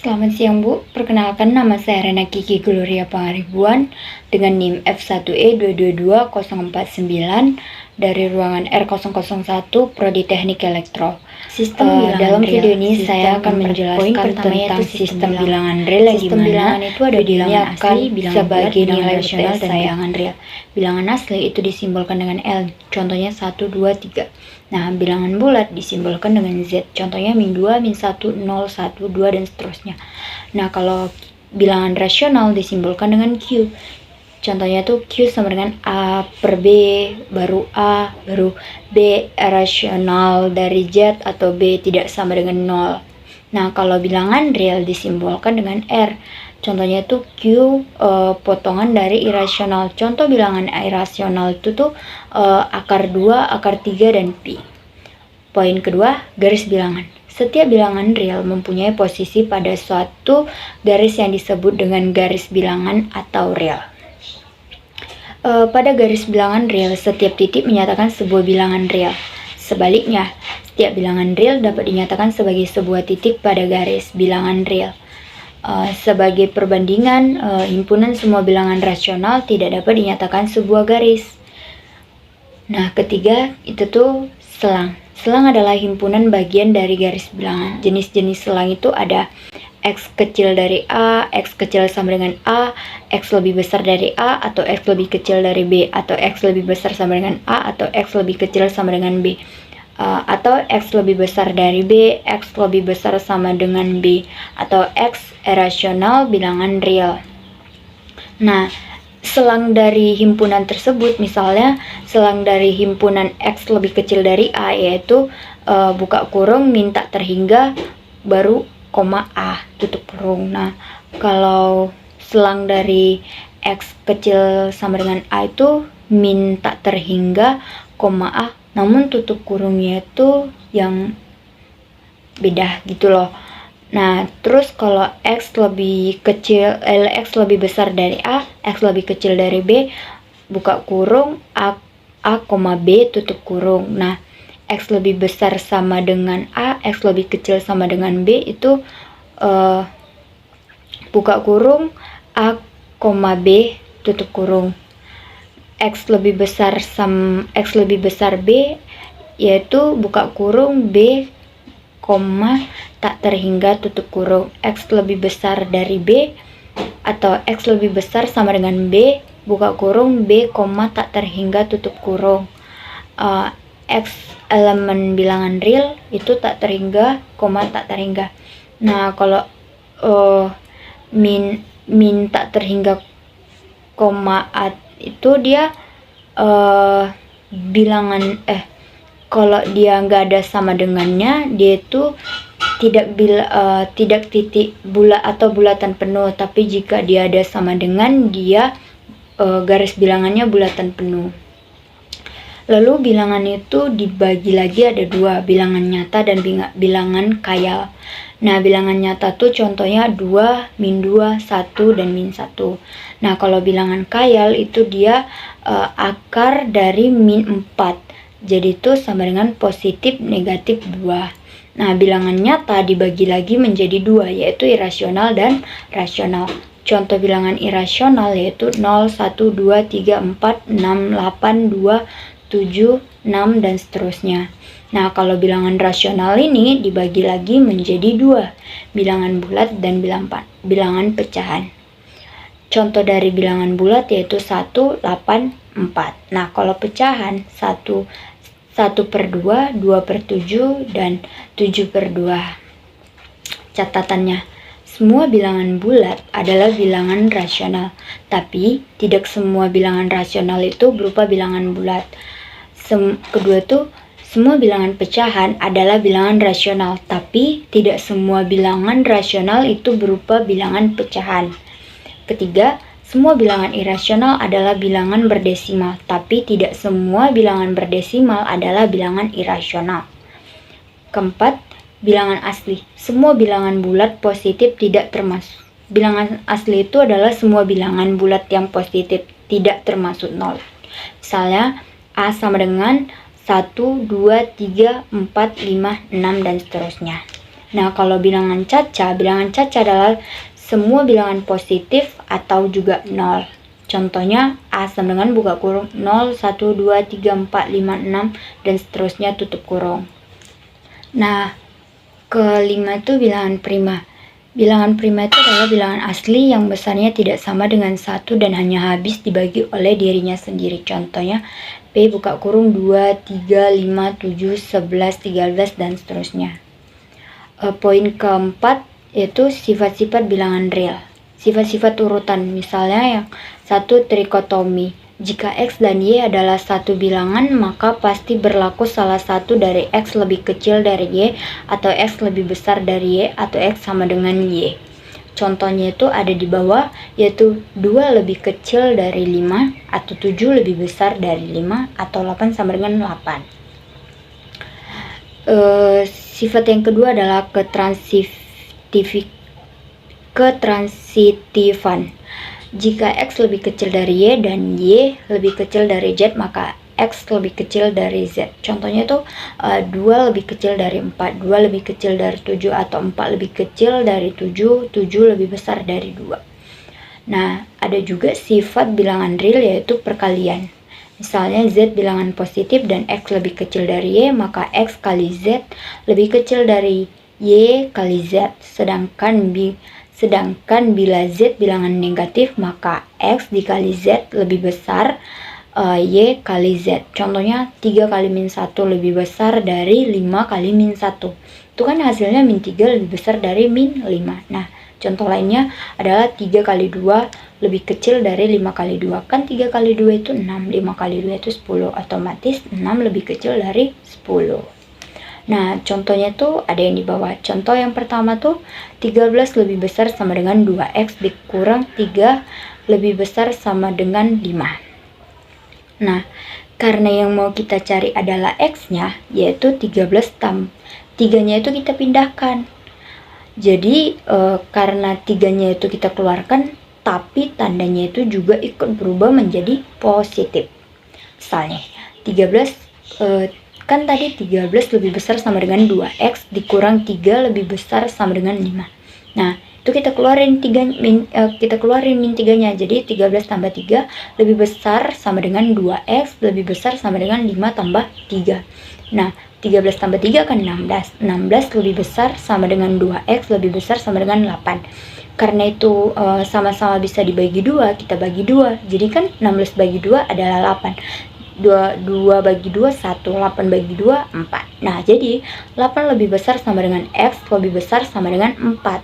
Selamat siang Bu, perkenalkan nama saya Rena Kiki Gloria Pangaribuan dengan NIM F1E222049 dari ruangan R001 Prodi Teknik Elektro. Dalam video ini saya akan menjelaskan tentang sistem bilangan real yang dimana itu ada bilangan asli, sebagai nilai rasional dan bilangan real. Bilangan asli itu disimbolkan dengan L, contohnya 1, 2, 3. Nah, bilangan bulat disimbolkan dengan Z, contohnya min2, min1, 0, 1, 2, dan seterusnya. Nah, kalau bilangan rasional disimbolkan dengan Q, contohnya tuh Q sama dengan A per B, baru A, baru B rasional dari Z, atau B tidak sama dengan 0. Nah, kalau bilangan real disimbolkan dengan R, contohnya tuh Q potongan dari irasional. Contoh bilangan irasional itu tuh akar 2, akar 3, dan pi. Poin kedua, garis bilangan. Setiap bilangan real mempunyai posisi pada suatu garis yang disebut dengan garis bilangan atau real. Pada garis bilangan real, setiap titik menyatakan sebuah bilangan real. Sebaliknya, setiap bilangan real dapat dinyatakan sebagai sebuah titik pada garis bilangan real. Sebagai perbandingan, himpunan semua bilangan rasional tidak dapat dinyatakan sebuah garis. Nah, ketiga itu tuh selang. Selang adalah himpunan bagian dari garis bilangan. Jenis-jenis selang itu ada X kecil dari A, X kecil sama dengan A, X lebih besar dari A, atau X lebih kecil dari B, atau X lebih besar sama dengan A, atau X lebih kecil sama dengan B, atau X lebih besar dari B, X lebih besar sama dengan B, atau X irasional bilangan real. Nah, selang dari himpunan tersebut, misalnya selang dari himpunan X lebih kecil dari A, yaitu buka kurung min tak terhingga baru koma A tutup kurung. Nah, kalau selang dari X kecil sama dengan A itu min tak terhingga koma A, namun tutup kurungnya itu yang beda gitu loh. Nah, terus kalau X lebih kecil, X lebih besar dari A, X lebih kecil dari B, buka kurung A, B tutup kurung. Nah, X lebih besar sama dengan A, X lebih kecil sama dengan B itu buka kurung A, B tutup kurung. X lebih besar B yaitu buka kurung B, tak terhingga tutup kurung. X lebih besar dari B atau X lebih besar sama dengan B, buka kurung B, tak terhingga tutup kurung. X elemen bilangan real itu tak terhingga, tak terhingga. Nah, kalau min tak terhingga A itu dia bilangan kalau dia nggak ada sama dengannya, dia itu tidak titik bulat atau bulatan penuh. Tapi jika dia ada sama dengan, dia garis bilangannya bulatan penuh. Lalu bilangan itu dibagi lagi ada dua, bilangan nyata dan bilangan khayal. Nah, bilangan nyata tuh contohnya 2, min 2, 1, dan min 1. Nah, kalau bilangan khayal itu dia akar dari min 4. Jadi itu sama dengan positif negatif 2. Nah, bilangan nyata dibagi lagi menjadi 2, yaitu irasional dan rasional. Contoh bilangan irasional yaitu 0, 1, 2, 3, 4, 6, 8, 2, 7, 6, dan seterusnya. Nah, kalau bilangan rasional ini dibagi lagi menjadi 2, bilangan bulat dan bilangan pecahan. Contoh dari bilangan bulat yaitu 1, 8, 4. Nah, kalau pecahan 1 per 2, 2 per 7, dan 7 per 2. Catatannya, semua bilangan bulat adalah bilangan rasional, tapi tidak semua bilangan rasional itu berupa bilangan bulat. Kedua tuh, semua bilangan pecahan adalah bilangan rasional, tapi tidak semua bilangan rasional itu berupa bilangan pecahan. Ketiga, semua bilangan irasional adalah bilangan berdesimal, tapi tidak semua bilangan berdesimal adalah bilangan irasional. Keempat, bilangan asli. Semua bilangan bulat positif tidak termasuk. Bilangan asli itu adalah semua bilangan bulat yang positif, tidak termasuk 0. Misalnya, A sama dengan 1, 2, 3, 4, 5, 6, dan seterusnya. Nah, kalau bilangan caca adalah semua bilangan positif atau juga 0. Contohnya A sama dengan buka kurung 0, 1, 2, 3, 4, 5, 6 dan seterusnya tutup kurung. Nah, kelima itu bilangan prima. Bilangan prima itu adalah bilangan asli yang besarnya tidak sama dengan 1 dan hanya habis dibagi oleh dirinya sendiri. Contohnya P buka kurung 2, 3, 5, 7, 11, 13 dan seterusnya. Poin keempat yaitu sifat-sifat bilangan real. Sifat-sifat urutan, misalnya yang satu trikotomi. Jika X dan Y adalah satu bilangan, maka pasti berlaku salah satu dari X lebih kecil dari Y, atau X lebih besar dari Y, atau X sama dengan Y. Contohnya itu ada di bawah, yaitu 2 lebih kecil dari 5, atau 7 lebih besar dari 5, atau 8 sama dengan 8. Sifat yang kedua adalah ketransitifan. Jika X lebih kecil dari Y dan Y lebih kecil dari Z, maka X lebih kecil dari Z. Contohnya itu 2 lebih kecil dari 4, 2 lebih kecil dari 7, atau 4 lebih kecil dari 7, 7 lebih besar dari 2. Nah, ada juga sifat bilangan real yaitu perkalian. Misalnya Z bilangan positif dan X lebih kecil dari Y, maka X kali Z lebih kecil dari Y kali Z. Sedangkan bila Z bilangan negatif, maka X dikali Z lebih besar Y kali Z. Contohnya 3 kali min 1 lebih besar dari 5 kali min 1. Itu kan hasilnya min 3 lebih besar dari min 5. Nah, contoh lainnya adalah 3 kali 2 lebih kecil dari 5 kali 2. Kan 3 kali 2 itu 6, 5 kali 2 itu 10. Otomatis 6 lebih kecil dari 10. Nah, contohnya tuh ada yang di bawah. Contoh yang pertama tuh 13 lebih besar sama dengan 2X dikurang 3 lebih besar sama dengan 5. Nah, karena yang mau kita cari adalah X-nya, yaitu 13 3-nya itu kita pindahkan. Jadi, karena 3-nya itu kita keluarkan, tapi tandanya itu juga ikut berubah menjadi positif. Misalnya, 13 kan tadi 13 lebih besar sama dengan 2X dikurang 3 lebih besar sama dengan 5. Nah, itu kita keluarin min 3-nya. Jadi 13 tambah 3 lebih besar sama dengan 2X lebih besar sama dengan 5 tambah 3. Nah, 13 tambah 3 kan 16. 16 lebih besar sama dengan 2X lebih besar sama dengan 8. Karena itu sama-sama bisa dibagi 2, kita bagi 2. Jadi kan 16 bagi 2 adalah 8. 2 bagi 2 1, 8 bagi 2 4. Nah, jadi 8 lebih besar sama dengan X lebih besar sama dengan 4.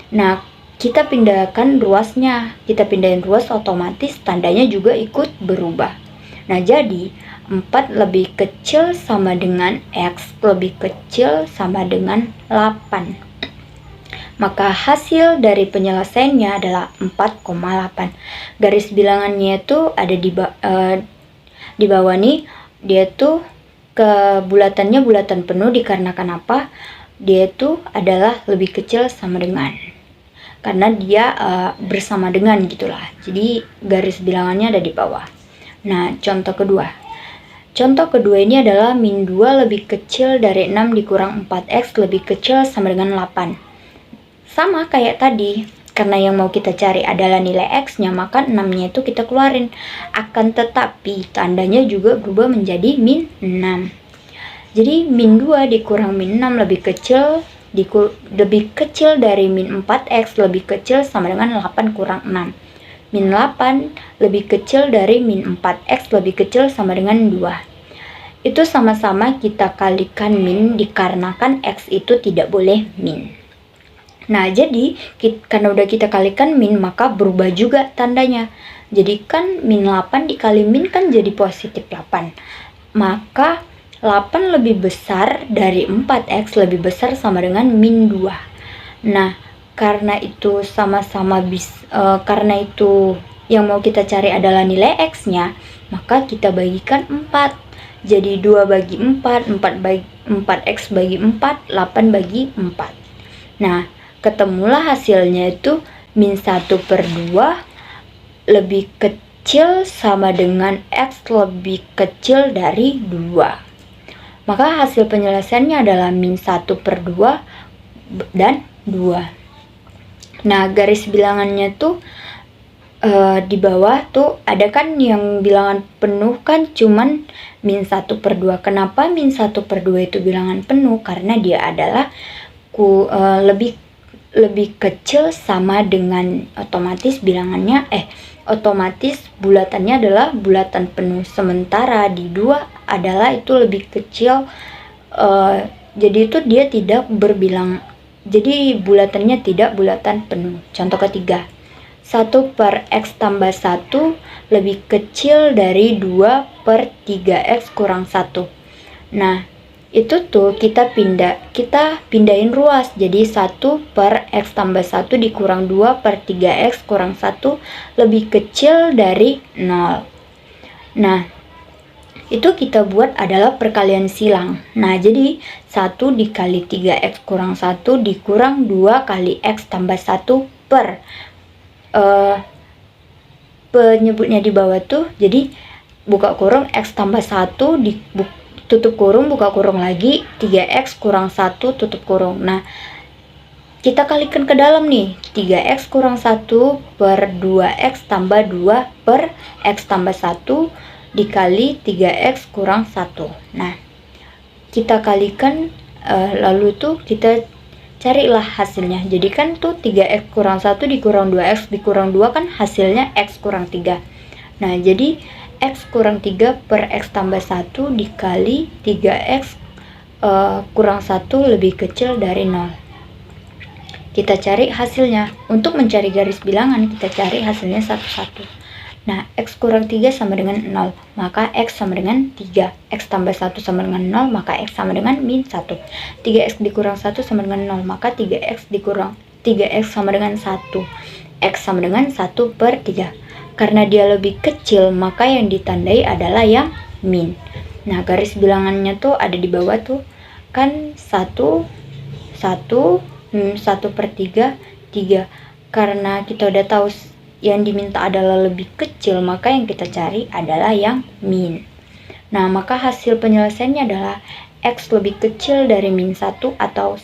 Nah, kita pindahkan ruasnya. Kita pindahin ruas, otomatis tandanya juga ikut berubah. Nah, jadi 4 lebih kecil sama dengan X lebih kecil sama dengan 8. Maka hasil dari penyelesaiannya adalah 4,8. Garis bilangannya itu ada di bawah nih. Dia tuh kebulatannya bulatan penuh dikarenakan apa? Dia tuh adalah lebih kecil sama dengan, karena dia bersama dengan gitulah. Jadi garis bilangannya ada di bawah. Nah, contoh kedua ini adalah min 2 lebih kecil dari 6 dikurang 4X lebih kecil sama dengan 8. Sama kayak tadi. Karena yang mau kita cari adalah nilai X-nya, maka 6-nya itu kita keluarin. Akan tetapi tandanya juga berubah menjadi min 6. Jadi min 2 dikurang min 6 lebih kecil dari min 4X lebih kecil sama dengan 8 kurang 6. Min 8 lebih kecil dari min 4X lebih kecil sama dengan 2. Itu sama-sama kita kalikan min dikarenakan X itu tidak boleh min. Nah, jadi karena udah kita kalikan min, maka berubah juga tandanya. Jadi kan min 8 dikali min kan jadi positif 8. Maka 8 lebih besar dari 4X lebih besar sama dengan min 2. Nah, karena itu karena itu yang mau kita cari adalah nilai X-nya, maka kita bagikan 4. Jadi 2 bagi 4, 4X bagi 4, 8 bagi 4. Nah, ketemulah hasilnya itu min 1/2 lebih kecil sama dengan X lebih kecil dari 2. Maka hasil penyelesaiannya adalah min 1/2 dan 2. Nah, garis bilangannya tuh di bawah tuh ada kan yang bilangan penuh kan cuman min 1/2. Kenapa min 1/2 itu bilangan penuh? Karena dia adalah lebih kecil sama dengan otomatis bilangannya otomatis bulatannya adalah bulatan penuh, sementara di 2 adalah itu lebih kecil, jadi itu dia tidak berbilang, jadi bulatannya tidak bulatan penuh. Contoh ketiga, 1/x tambah 1 lebih kecil dari 2/3x kurang 1. Nah, itu tuh kita pindahin ruas. Jadi 1/x tambah 1 dikurang 2/3x kurang 1 lebih kecil dari 0. Nah, itu kita buat adalah perkalian silang. Nah, jadi 1 dikali 3x kurang 1 dikurang 2 kali x tambah 1 per penyebutnya di bawah tuh, jadi buka kurung x tambah 1 tutup kurung buka kurung lagi 3x kurang 1 tutup kurung. Nah, kita kalikan ke dalam nih, 3x kurang 1 per 2x tambah 2 per x tambah 1 dikali 3x kurang 1. Nah, kita kalikan, lalu tuh kita carilah hasilnya. Jadi kan tuh 3x kurang 1 dikurang 2x dikurang 2 kan hasilnya x kurang 3. Nah, jadi x kurang 3 per x tambah 1 dikali 3x kurang 1 lebih kecil dari 0. Kita cari hasilnya. Untuk mencari garis bilangan, kita cari hasilnya satu-satu. Nah, x kurang 3 sama dengan 0, maka x sama dengan 3. X tambah 1 sama dengan 0, maka x sama dengan min 1. 3x dikurang 1 sama dengan 0, maka 3x sama dengan 1. X sama dengan 1/3. Karena dia lebih kecil, maka yang ditandai adalah yang min. Nah, garis bilangannya tuh ada di bawah tuh. Kan 1/3, 3. Karena kita udah tahu yang diminta adalah lebih kecil, maka yang kita cari adalah yang min. Nah, maka hasil penyelesaiannya adalah x lebih kecil dari min 1 atau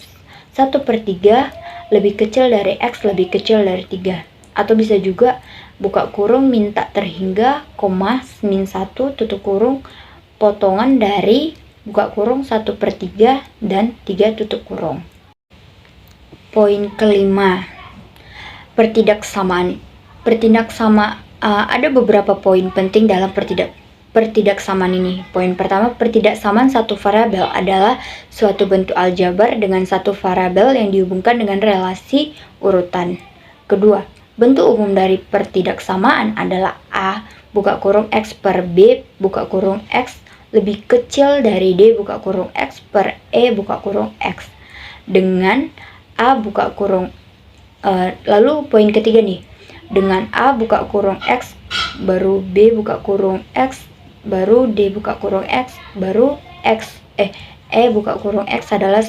1/3 lebih kecil dari x lebih kecil dari 3. Atau bisa juga buka kurung min tak terhingga, koma, min 1 tutup kurung, potongan dari buka kurung 1/3 dan 3 tutup kurung. Poin kelima, pertidaksamaan. Ada beberapa poin penting dalam pertidaksamaan ini. Poin pertama, pertidaksamaan satu variabel adalah suatu bentuk aljabar dengan satu variabel yang dihubungkan dengan relasi urutan. Kedua, bentuk umum dari pertidaksamaan adalah A buka kurung x per B buka kurung x lebih kecil dari D buka kurung x per E buka kurung x. Dengan A buka kurung lalu poin ketiga nih, dengan A buka kurung X, baru B buka kurung X, baru D buka kurung X, baru E buka kurung X adalah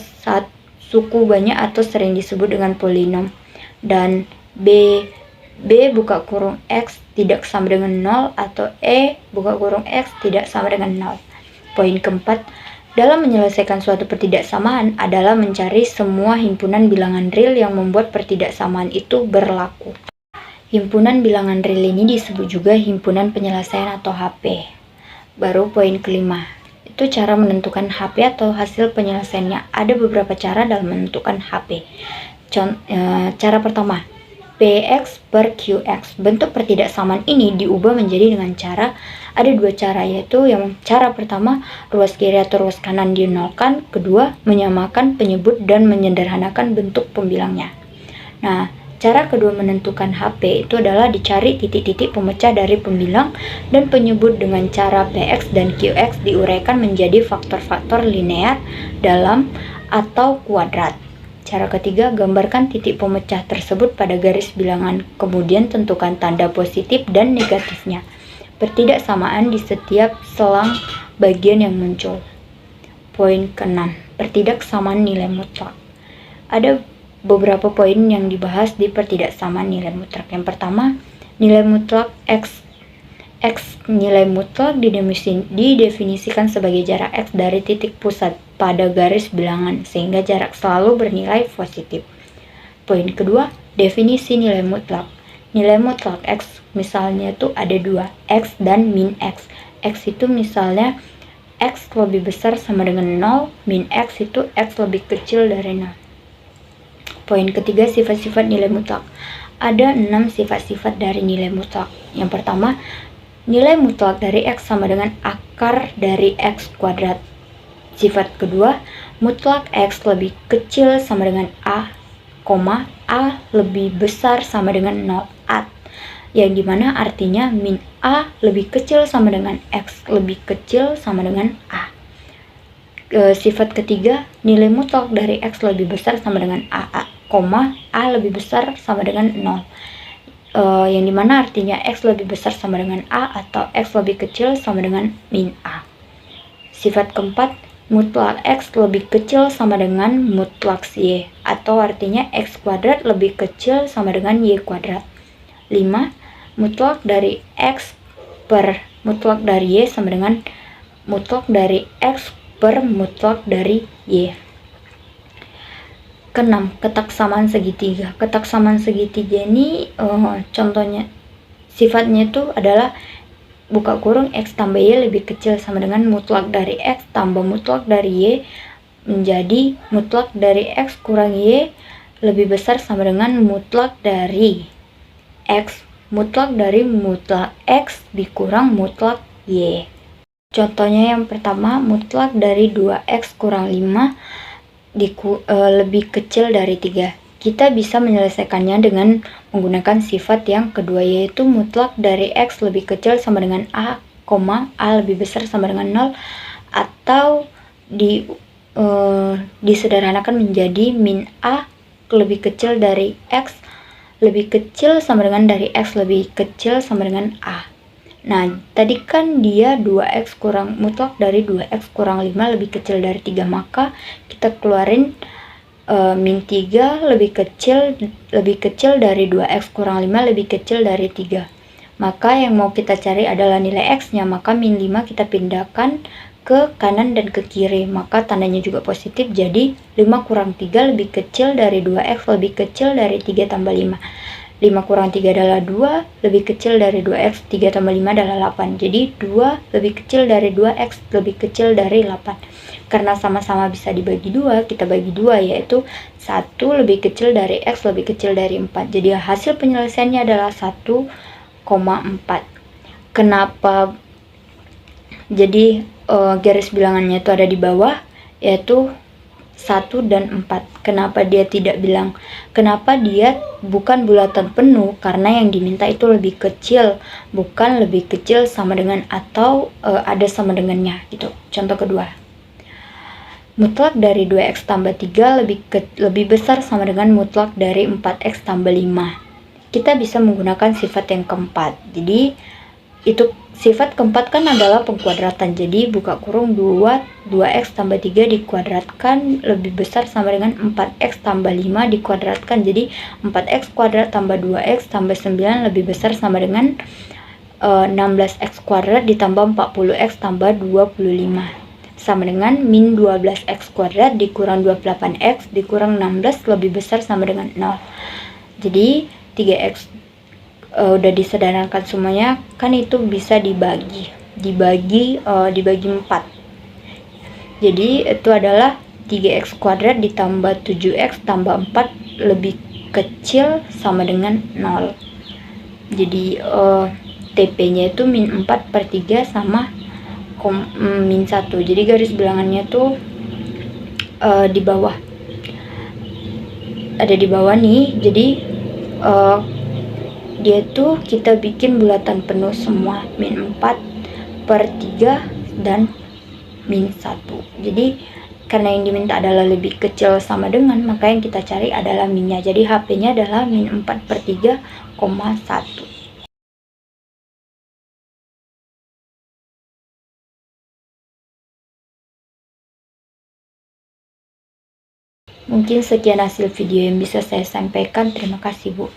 suku banyak atau sering disebut dengan polinom. Dan B buka kurung X tidak sama dengan 0 atau E buka kurung X tidak sama dengan 0. Poin keempat, dalam menyelesaikan suatu pertidaksamaan adalah mencari semua himpunan bilangan real yang membuat pertidaksamaan itu berlaku. Himpunan bilangan real ini disebut juga himpunan penyelesaian atau HP. Baru poin kelima, itu cara menentukan HP atau hasil penyelesaiannya. Ada beberapa cara dalam menentukan HP. Cara pertama, PX per QX. Bentuk pertidaksamaan ini diubah menjadi dengan cara, ada dua cara, yaitu yang cara pertama, ruas kiri atau ruas kanan dinolkan. Kedua, menyamakan penyebut dan menyederhanakan bentuk pembilangnya. Nah, cara kedua menentukan HP itu adalah dicari titik-titik pemecah dari pembilang dan penyebut dengan cara PX dan QX diuraikan menjadi faktor-faktor linear dalam atau kuadrat. Cara ketiga, gambarkan titik pemecah tersebut pada garis bilangan, kemudian tentukan tanda positif dan negatifnya. Pertidaksamaan di setiap selang bagian yang muncul. Poin ke-6, pertidaksamaan nilai mutlak. Ada beberapa poin yang dibahas di pertidaksamaan nilai mutlak. Yang pertama, nilai mutlak X. Nilai mutlak didefinisikan sebagai jarak X dari titik pusat pada garis bilangan, sehingga jarak selalu bernilai positif. Poin kedua, definisi nilai mutlak. Nilai mutlak X misalnya itu ada dua, X dan min X. X itu misalnya X lebih besar sama dengan 0, min X itu X lebih kecil dari 0. Poin ketiga, sifat-sifat nilai mutlak. Ada 6 sifat-sifat dari nilai mutlak. Yang pertama, nilai mutlak dari X sama dengan akar dari X kuadrat. Sifat kedua, mutlak X lebih kecil sama dengan A, A lebih besar sama dengan 0 A, yang dimana artinya min A lebih kecil sama dengan X lebih kecil sama dengan A. Sifat ketiga, nilai mutlak dari X lebih besar sama dengan A, A lebih besar sama dengan 0, yang dimana artinya X lebih besar sama dengan A atau X lebih kecil sama dengan min A. Sifat keempat, mutlak X lebih kecil sama dengan mutlak Y, atau artinya X kuadrat lebih kecil sama dengan Y kuadrat. 5. Mutlak dari X per mutlak dari Y sama dengan mutlak dari X per mutlak dari Y. Keenam, ketaksamaan segitiga. Ketaksamaan segitiga ini contohnya, sifatnya itu adalah buka kurung X tambah Y lebih kecil sama dengan mutlak dari X tambah mutlak dari Y menjadi mutlak dari X kurang Y lebih besar sama dengan mutlak dari X mutlak dari mutlak X dikurang mutlak Y. Contohnya yang pertama, mutlak dari 2X kurang 5 lebih kecil dari 3. Kita bisa menyelesaikannya dengan menggunakan sifat yang kedua, yaitu mutlak dari X lebih kecil sama dengan A, A lebih besar sama dengan 0, atau disederhanakan menjadi min A lebih kecil dari X lebih kecil sama dengan dari X lebih kecil sama dengan A. Nah, tadi kan dia 2X kurang mutlak dari 2X kurang 5 lebih kecil dari 3, maka kita keluarin min 3 lebih kecil dari 2X kurang 5 lebih kecil dari 3. Maka yang mau kita cari adalah nilai X-nya, maka min 5 kita pindahkan ke kanan dan ke kiri, maka tandanya juga positif, jadi 5 kurang 3 lebih kecil dari 2X lebih kecil dari 3 tambah 5. 5 kurang 3 adalah 2, lebih kecil dari 2X, 3 tambah 5 adalah 8. Jadi 2 lebih kecil dari 2X, lebih kecil dari 8. Karena sama-sama bisa dibagi 2, kita bagi 2, yaitu 1 lebih kecil dari X, lebih kecil dari 4. Jadi hasil penyelesaiannya adalah 1,4. Kenapa jadi garis bilangannya itu ada di bawah, yaitu 1 dan 4. Kenapa dia tidak bilang, kenapa dia bukan bulatan penuh? Karena yang diminta itu lebih kecil, bukan lebih kecil sama dengan atau ada sama dengannya gitu. Contoh kedua, mutlak dari 2X tambah 3 lebih besar sama dengan mutlak dari 4X tambah 5. Kita bisa menggunakan sifat yang keempat. Jadi itu sifat keempat kan adalah pengkuadratan. Jadi buka kurung 2X tambah 3 dikuadratkan lebih besar sama dengan 4X tambah 5 dikuadratkan. Jadi 4X kuadrat tambah 2X tambah 9 lebih besar sama dengan 16X kuadrat ditambah 40X tambah 25. Sama dengan min 12X kuadrat dikurang 28X dikurang 16 lebih besar sama dengan 0. Jadi 3X udah disederhanakan semuanya, kan itu bisa dibagi 4. Jadi itu adalah 3X kuadrat ditambah 7X tambah 4 lebih kecil sama dengan 0. Jadi TP-nya itu min 4/3 sama min 1. Jadi garis bilangannya tuh di bawah, ada di bawah nih. Jadi dia tuh kita bikin bulatan penuh semua, min 4/3 dan min 1. Jadi karena yang diminta adalah lebih kecil sama dengan, maka yang kita cari adalah minnya. Jadi HP-nya adalah min 4/3,1. Mungkin sekian hasil video yang bisa saya sampaikan. Terima kasih, Bu.